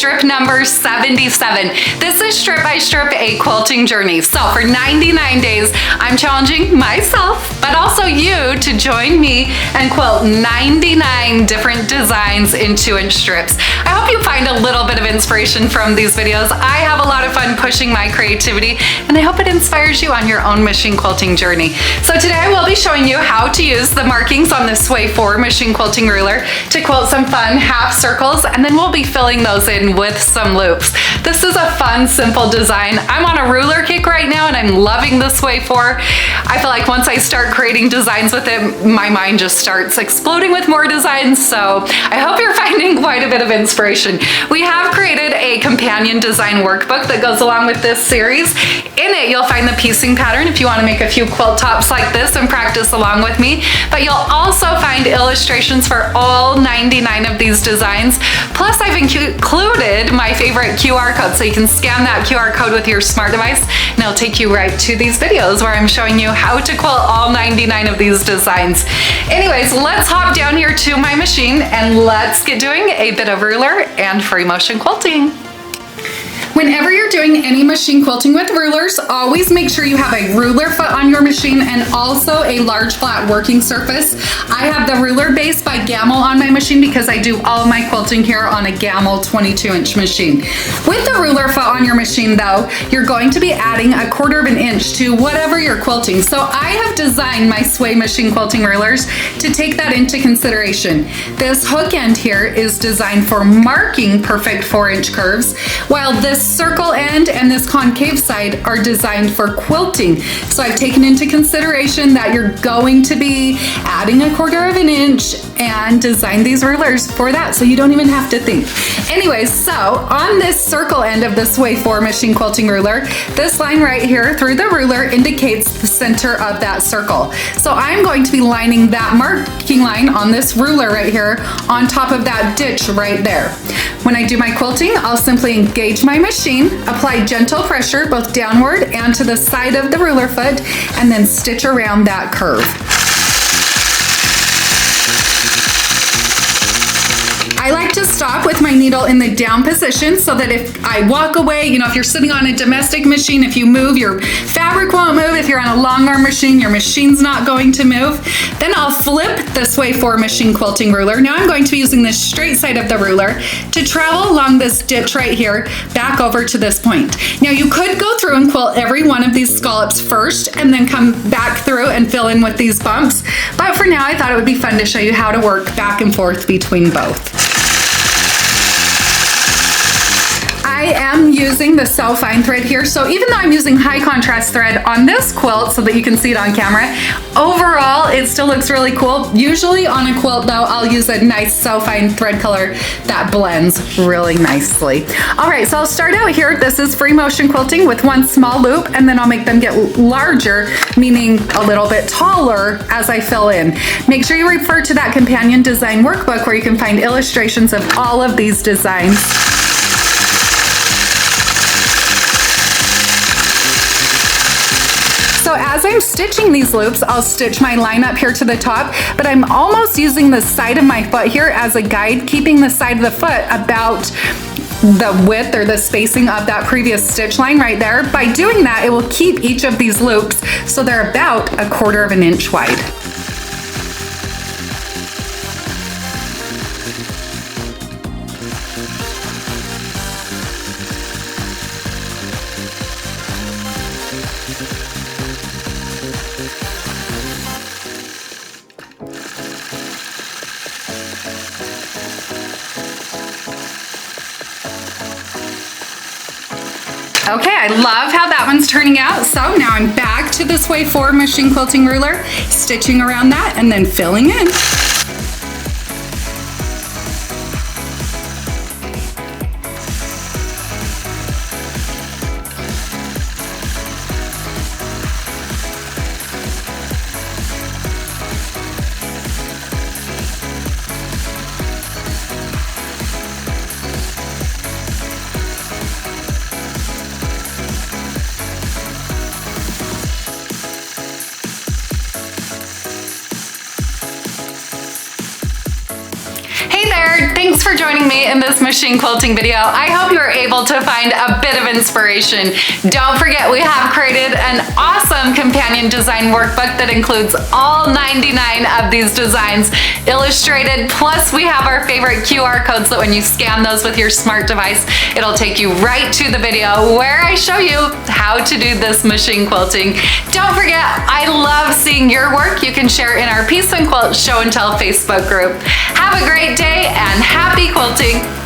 strip number 77. This is strip by strip a quilting journey. So for 99 days, I'm challenging myself, but also you to join me and quilt 99 different designs in 2-inch strips. I hope you find a little bit of inspiration from these videos. I have a lot of fun pushing my creativity, and I hope it inspires you on your own machine quilting journey. So today I will be showing you how to use the markings on the Sway 4 Machine Quilting Ruler to quilt some fun half circles, and then we'll be filling those in with some loops. This is a fun, simple design. I'm on a ruler kick right now, and I'm loving the Sway 4. I feel like once I start creating designs with it, my mind just starts exploding with more designs, so I hope you're finding quite a bit of inspiration. We have created a companion design workbook that goes along with this series. In it, you'll find the piecing pattern if you want to make a few quilt tops like this and practice along with me, but you'll also find illustrations for all 99 of these designs. Plus, I've included my favorite QR code, so you can scan that QR code with your smart device, and it'll take you right to these videos where I'm showing you how to quilt all 99 of these designs. Anyways, let's hop down here to my machine and let's get doing a bit of ruler and free motion quilting. Whenever you're doing any machine quilting with rulers, always make sure you have a ruler foot on your machine and also a large flat working surface. I have the ruler base by Gamble on my machine because I do all of my quilting here on a Gamble 22-inch machine. With the ruler foot on your machine though, you're going to be adding 1/4 of an inch to whatever you're quilting. So I have designed my Sway machine quilting rulers to take that into consideration. This hook end here is designed for marking perfect 4-inch curves, while this circle end and this concave side are designed for quilting. So I've taken into consideration that you're going to be adding 1/4 of an inch and design these rulers for that, so you don't even have to think. Anyways, so on this circle end of the Sway 4 machine quilting ruler, this line right here through the ruler indicates the center of that circle. So I'm going to be lining that marking line on this ruler right here on top of that ditch right there. When I do my quilting, I'll simply engage my machine, apply gentle pressure both downward and to the side of the ruler foot, and then stitch around that curve. I like to stop with my needle in the down position so that if I walk away, you know, if you're sitting on a domestic machine, if you move, your fabric won't move. If you're on a long arm machine, your machine's not going to move. Then I'll flip the Sway 4 machine quilting ruler. Now I'm going to be using the straight side of the ruler to travel along this ditch right here, back over to this point. Now you could go through and quilt every one of these scallops first and then come back through and fill in with these bumps. But for now, I thought it would be fun to show you how to work back and forth between both. I am using the self-fine thread here, so even though I'm using high contrast thread on this quilt so that you can see it on camera, overall it still looks really cool. Usually on a quilt though, I'll use a nice self-fine thread color that blends really nicely. All right, so I'll start out here. This is free motion quilting with one small loop, and then I'll make them get larger, meaning a little bit taller as I fill in. Make sure you refer to that companion design workbook where you can find illustrations of all of these designs. So as I'm stitching these loops, I'll stitch my line up here to the top, but I'm almost using the side of my foot here as a guide, keeping the side of the foot about the width or the spacing of that previous stitch line right there. By doing that, it will keep each of these loops so they're about 1/4 of an inch wide. Okay, I love how that one's turning out. So now I'm back to the Sway 4 machine quilting ruler, stitching around that and then filling in. for joining me in this machine quilting video. I hope you were able to find a bit of inspiration. Don't forget, we have created an awesome companion design workbook that includes all 99 of these designs illustrated. Plus, we have our favorite QR codes that when you scan those with your smart device, it'll take you right to the video where I show you how to do this machine quilting. Don't forget, I love seeing your work. You can share in our Peace and Quilt Show and Tell Facebook group. Have a great day and happy quilting.